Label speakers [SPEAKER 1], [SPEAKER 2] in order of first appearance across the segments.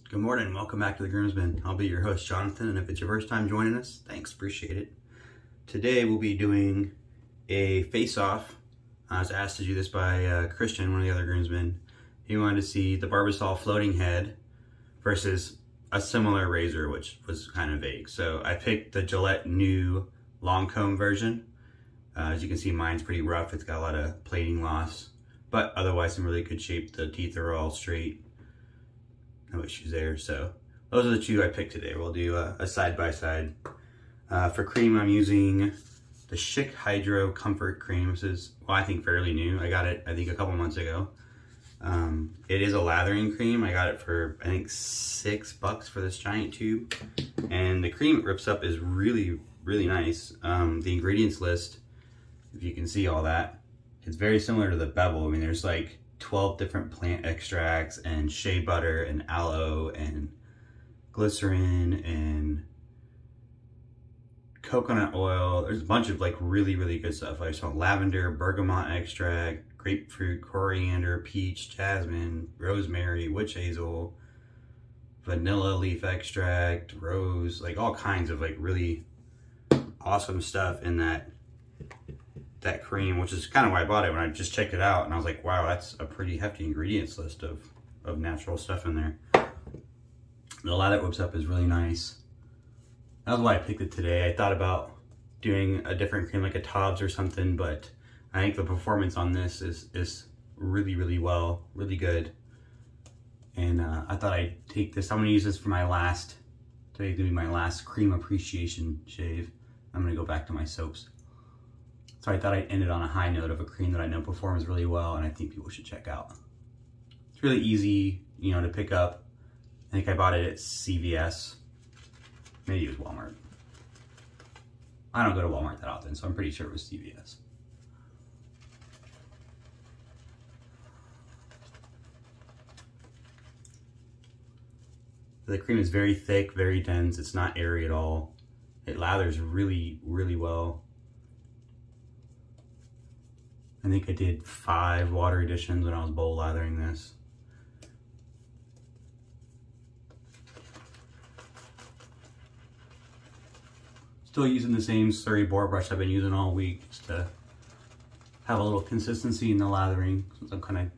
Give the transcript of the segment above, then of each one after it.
[SPEAKER 1] Good morning, welcome back to the Groomsman. I'll be your host, Jonathan, and if it's your first time joining us, thanks, appreciate it. Today we'll be doing a face-off. I was asked to do this by Christian, one of the other groomsmen. He wanted to see the Barbasol Floating head versus a similar razor, which was kind of vague. So I picked the Gillette new long comb version. As you can see, mine's pretty rough. It's got a lot of plating loss, but otherwise in really good shape. The teeth are all straight. No issues there. So those are the two I picked today. We'll do a side-by-side. For cream, I'm using the Schick Hydro Comfort Cream. This is, well, I think fairly new. I got it, I think, a couple months ago. It is a lathering cream. I got it for, I think, $6 for this giant tube. And the cream it rips up is really, really nice. The ingredients list, if you can see all that, it's very similar to the Bevel. I mean, there's like 12 different plant extracts and shea butter and aloe and glycerin and coconut oil. There's a bunch of like really, really good stuff. I saw lavender, bergamot extract, grapefruit, coriander, peach, jasmine, rosemary, witch hazel, vanilla leaf extract, rose, like all kinds of like really awesome stuff in that cream, which is kind of why I bought it when I just checked it out, and I was like, wow, that's a pretty hefty ingredients list of natural stuff in there. The lather that whips up is really nice. That was why I picked it today. I thought about doing a different cream like a Tobbs or something, but I think the performance on this is really, really good. And I thought I'd take this. I'm gonna use this for my last, today's gonna be my last cream appreciation shave. I'm gonna go back to my soaps. So I thought I'd end it on a high note of a cream that I know performs really well and I think people should check out. It's really easy, you know, to pick up. I think I bought it at CVS. Maybe it was Walmart. I don't go to Walmart that often, so I'm pretty sure it was CVS. The cream is very thick, very dense. It's not airy at all. It lathers really, really well. I think I did 5 water additions when I was bowl lathering this. Still using the same Surrey Boar brush I've been using all week, just to have a little consistency in the lathering, since I'm kind of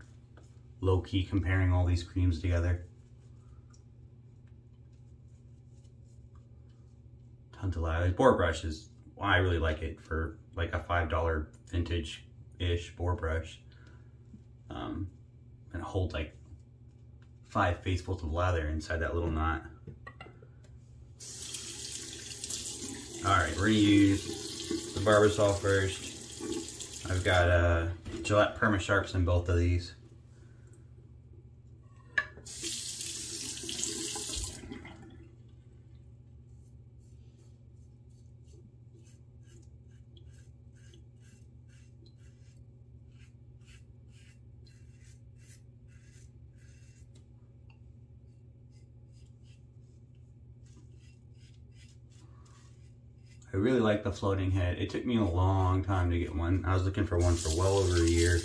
[SPEAKER 1] low-key comparing all these creams together. Tons of lather. Boar brush is, well, I really like it for like a $5 vintage-ish Boar brush. And it holds like 5 facefuls of lather inside that little knot. Alright, we're going to use the Barbasol first. I've got Gillette Perma-Sharps in both of these. I really like the floating head. It took me a long time to get one. I was looking for one for well over a year.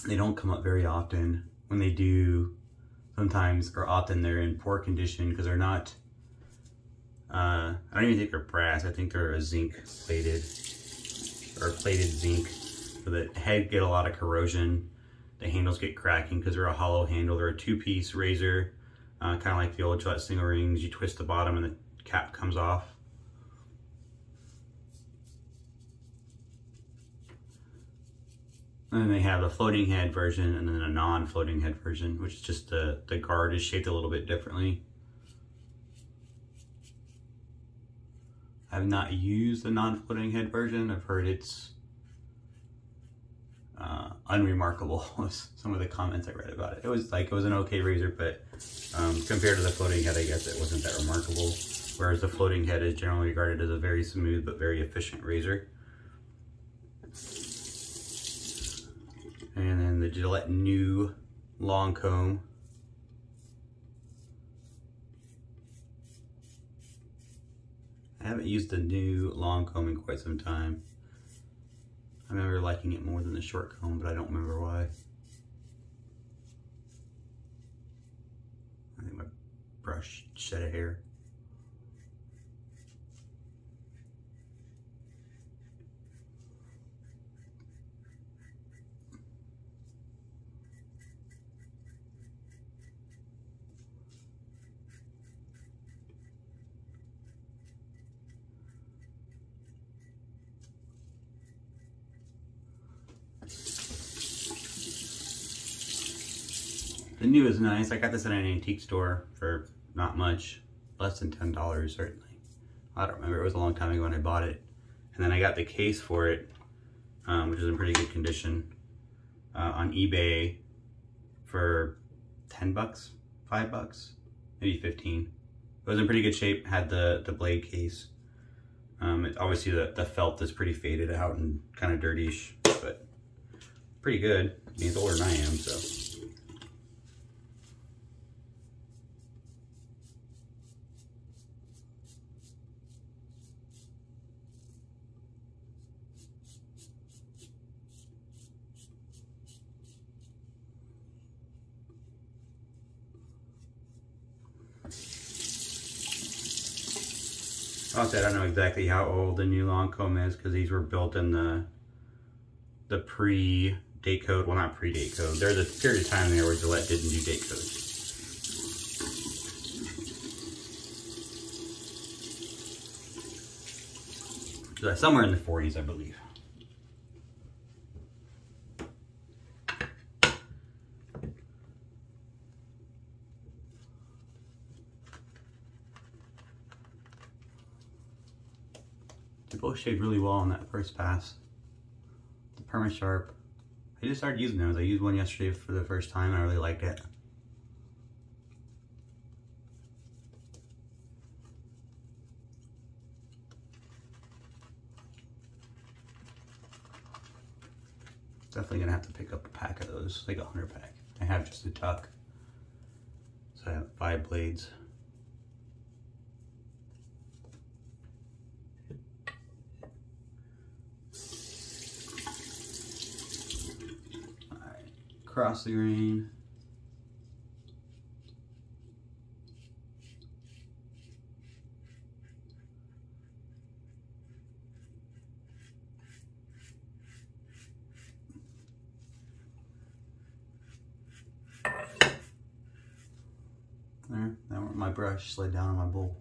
[SPEAKER 1] They don't come up very often. When they do, sometimes or often they're in poor condition because they're not, I don't even think they're brass. I think they're a zinc plated. Or plated zinc, so the head get a lot of corrosion. The handles get cracking because they're a hollow handle. They're a 2-piece razor, kind of like the old Gillette single rings. You twist the bottom and the cap comes off. And then they have the floating head version and then a non-floating head version, which is just the guard is shaped a little bit differently. I've not used the non-floating head version. I've heard it's unremarkable was some of the comments I read about it. It was an okay razor, but compared to the floating head, I guess it wasn't that remarkable. Whereas the floating head is generally regarded as a very smooth but very efficient razor. And then the Gillette new long comb. haven't used the new long comb in quite some time. I remember liking it more than the short comb, but I don't remember why. I think my brush shed a hair. The new is nice. I got this at an antique store for not much, less than $10 certainly. I don't remember, it was a long time ago when I bought it. And then I got the case for it, which is in pretty good condition, on eBay for 10 bucks, 5 bucks, maybe 15. It was in pretty good shape, had the blade case. Obviously the felt is pretty faded out and kind of dirtyish, but pretty good. I mean, it's older than I am, so. I don't know exactly how old the new long comb is because these were built in the pre-date code. Well, not pre-date code. There's a period of time there where Gillette didn't do date codes. So somewhere in the 40s, I believe. They both shaved really well on that first pass. The Perma-Sharp. I just started using those. I used one yesterday for the first time and I really liked it. Definitely gonna have to pick up a pack of those, like a 100 pack. I have just a tuck. So I have 5 blades. Across the grain. There, now my brush slid down on my bowl.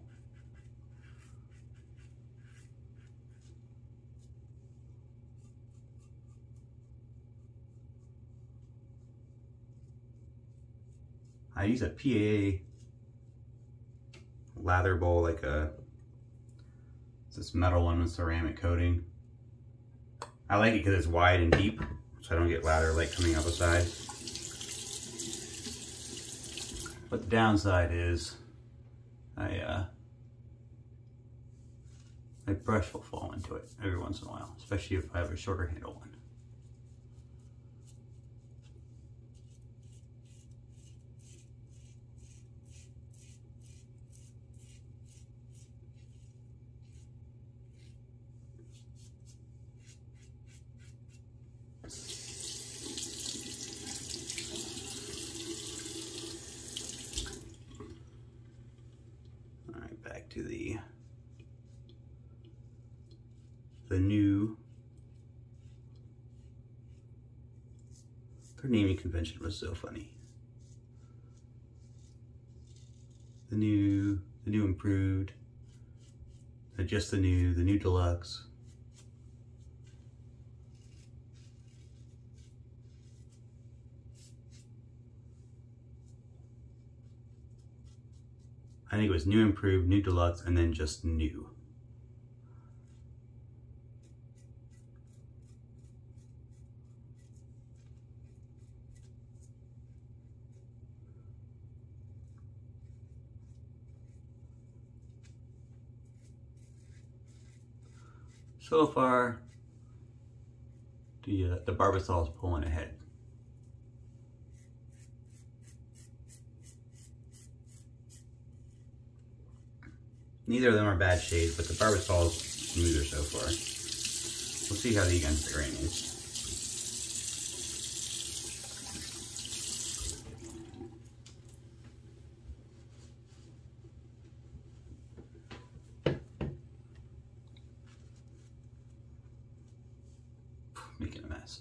[SPEAKER 1] I use a PAA lather bowl, like this metal one with ceramic coating. I like it because it's wide and deep, so I don't get lather like coming out the side. But the downside is, my brush will fall into it every once in a while, especially if I have a shorter handle one. Back to the new, their naming convention was so funny. The new improved, just the new deluxe. I think it was new improved, new deluxe, and then just new. So far, the Barbasol is pulling ahead. Neither of them are bad shades, but the Barbasol is smoother so far. We'll see how the against the grain is. Making a mess.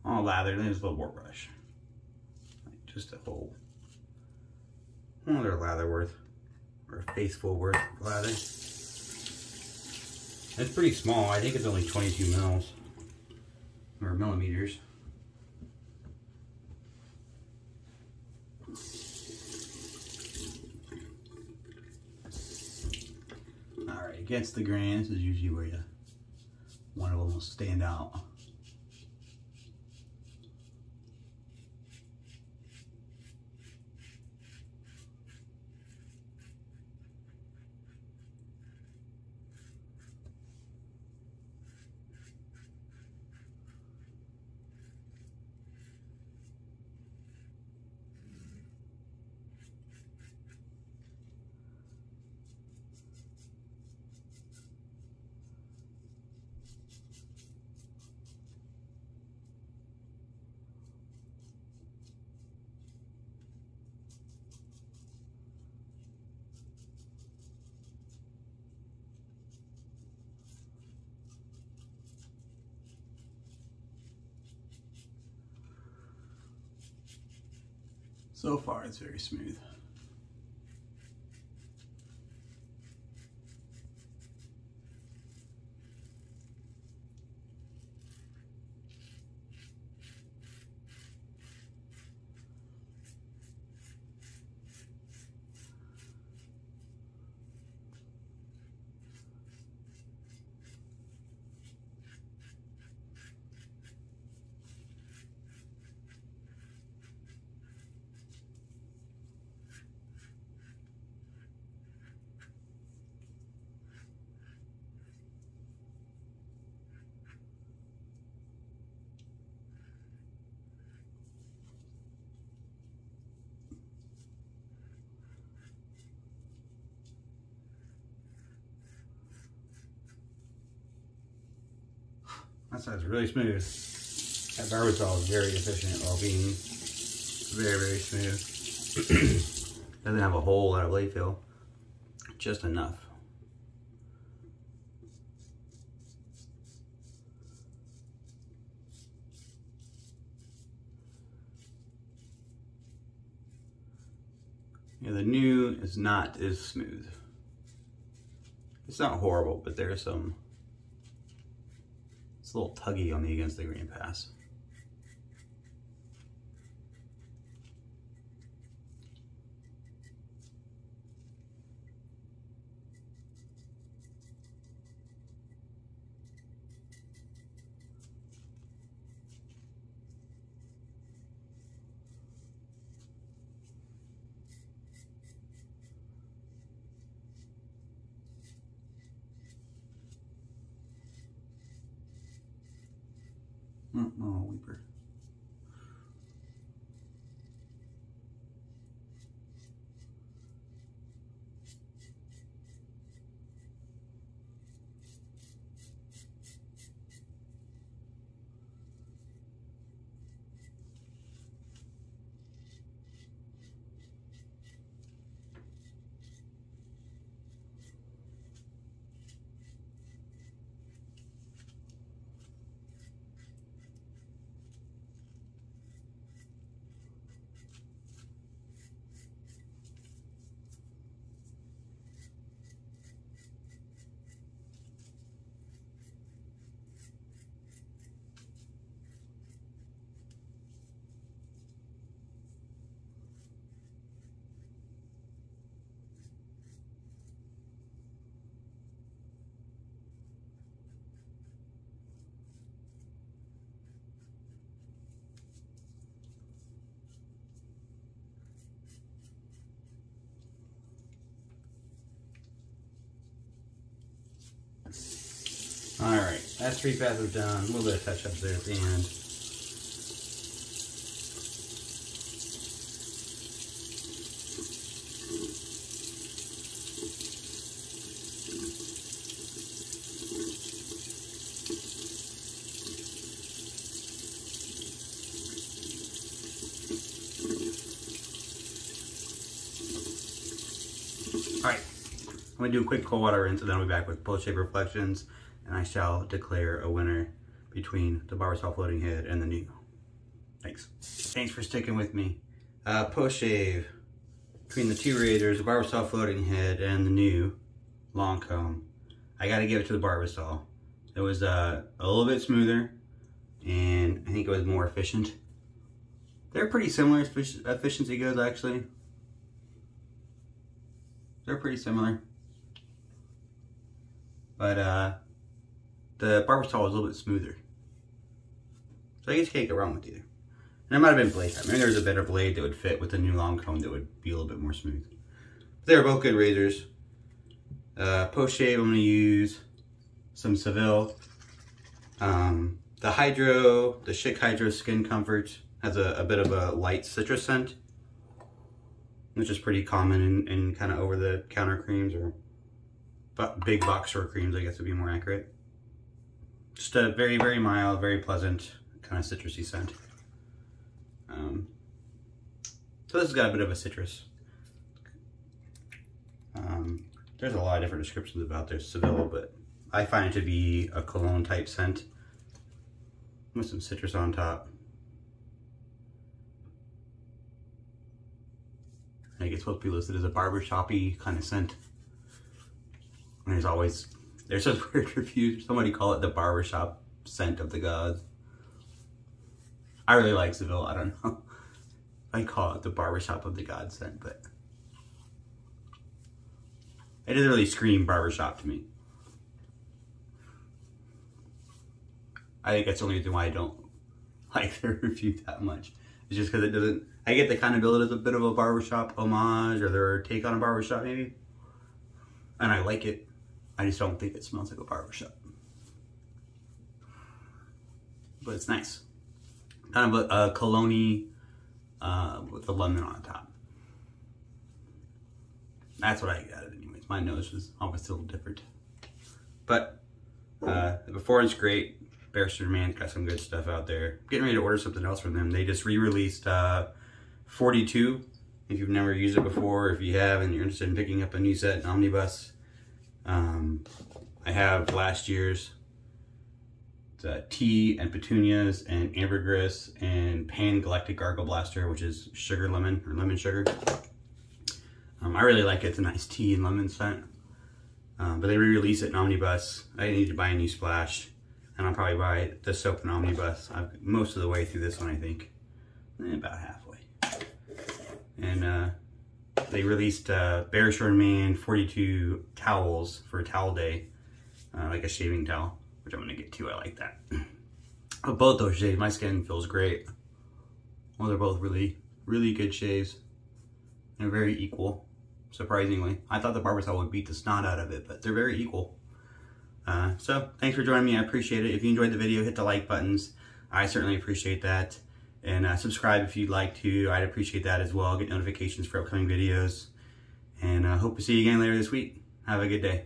[SPEAKER 1] All lather, then there's a little more brush. Just a whole another lather worth, or a faceful worth of lather. It's pretty small. I think it's only 22 mils, or millimeters. Alright, against the grain, this is usually where you want it to stand out. So far, it's very smooth. That side's really smooth. That Barbasol is very efficient while being very, very smooth. Doesn't have a whole lot of blade feel, just enough. Yeah, the new is not as smooth. It's not horrible, but there's some. It's a little tuggy on the against the grain pass. Oh, weeper. All right, that's 3 passes done. A little bit of touch-ups there at the end. All right, I'm gonna do a quick cold water rinse and then I'll be back with post-shave reflections, and I shall declare a winner between the Barbasol Floating Head and the new. Thanks. Thanks for sticking with me. Post-shave between the two razors, the Barbasol Floating Head and the new long comb. I gotta give it to the Barbasol. It was a little bit smoother, and I think it was more efficient. They're pretty similar as efficiency goes, actually. They're pretty similar. But the Barbasol was a little bit smoother. So I guess you can't go wrong with either. And it might have been blade type. Maybe there was a better blade that would fit with the new long comb that would be a little bit more smooth. But they were both good razors. Post shave, I'm going to use some Seville. The Schick Hydro Skin Comfort has a bit of a light citrus scent, which is pretty common in kind of over-the-counter creams, or big box store creams, I guess would be more accurate. Just a very, very mild, very pleasant, kind of citrusy scent. So this has got a bit of a citrus. There's a lot of different descriptions about this Seville, but I find it to be a cologne type scent with some citrus on top. I think it's supposed to be listed as a barbershop-y kind of scent. And there's some weird reviews. Somebody call it the barbershop scent of the gods. I really like Seville, I don't know. I call it the barbershop of the gods scent, but it doesn't really scream barbershop to me. I think that's the only reason why I don't like their review that much. It's just because it doesn't, I get the kind of bill it as a bit of a barbershop homage, or their take on a barbershop maybe. And I like it. I just don't think it smells like a barbershop. But it's nice. Kind of a cologne-y with the lemon on top. That's what I got it anyways. My nose was always a little different. But the before is great. Barrister Man's got some good stuff out there. Getting ready to order something else from them. They just re-released 42. If you've never used it before, if you have and you're interested in picking up a new set in Omnibus. I have last year's tea and petunias and ambergris and pan galactic gargle blaster, which is sugar lemon or lemon sugar. I really like it. It's a nice tea and lemon scent. But they re-release it in Omnibus. I need to buy a new splash, and I'll probably buy the soap in Omnibus. I'm most of the way through this one, I think. About halfway. And they released Barrister Man 42 towels for Towel Day, like a shaving towel, which I'm gonna get to. I like that. But both those shaves, my skin feels great. Well, they're both really, really good shaves. They're very equal, surprisingly. I thought the Barbasol would beat the snot out of it, but they're very equal. So thanks for joining me. I appreciate it. If you enjoyed the video, hit the like buttons. I certainly appreciate that. And subscribe if you'd like to. I'd appreciate that as well. Get notifications for upcoming videos. And hope to see you again later this week. Have a good day.